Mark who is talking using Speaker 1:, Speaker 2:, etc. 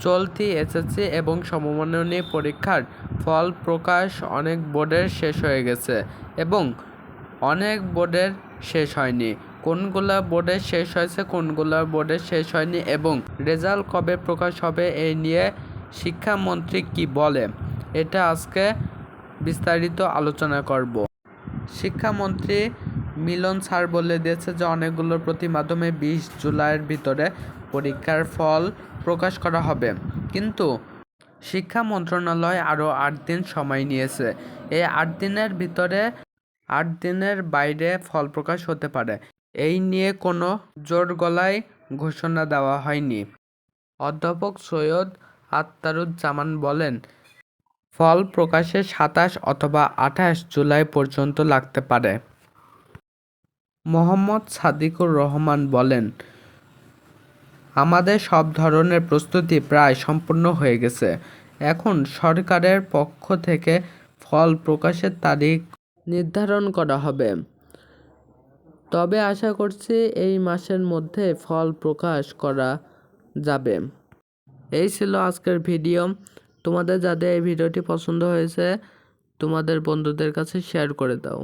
Speaker 1: চলতি এসএসসি এবং সমমাননী পরীক্ষার ফল প্রকাশ অনেক বোর্ডের শেষ হয়ে গেছে এবং অনেক বোর্ডের শেষ হয়নি। কোনগুলা বোর্ডের শেষ হয়েছে, কোনগুলা বোর্ডের শেষ হয়নি এবং রেজাল্ট কবে প্রকাশ হবে এই নিয়ে শিক্ষামন্ত্রী কি বলে, এটা আজকে বিস্তারিত আলোচনা করব। শিক্ষামন্ত্রী মিলন স্যার বলে দিয়েছে যে অনেকগুলো প্রতিমাধ্যমে 20 জুলাইয়ের ভিতরে পরীক্ষার ফল প্রকাশ করা হবে, কিন্তু শিক্ষা মন্ত্রণালয় আরও 8 দিন সময় নিয়েছে। এই 8 দিনের বাইরে ফল প্রকাশ হতে পারে, এই নিয়ে কোনো জোর গলায় ঘোষণা দেওয়া হয়নি। অধ্যাপক সৈয়দ আখতারুজ্জামান বলেন, ফল প্রকাশে 27 অথবা 28 জুলাই পর্যন্ত লাগতে পারে। মোহাম্মদ সাদিকুর রহমান বলেন, আমাদের সব ধরনের প্রস্তুতি প্রায় সম্পূর্ণ হয়ে গেছে। এখন সরকারের পক্ষ থেকে ফল প্রকাশের তারিখ নির্ধারণ করা হবে, তবে আশা করছি এই মাসের মধ্যে ফল প্রকাশ করা যাবে। এই ছিল আজকের ভিডিও। তোমাদের যাদের এই ভিডিওটি পছন্দ হয়েছে তোমাদের বন্ধুদের কাছে শেয়ার করে দাও।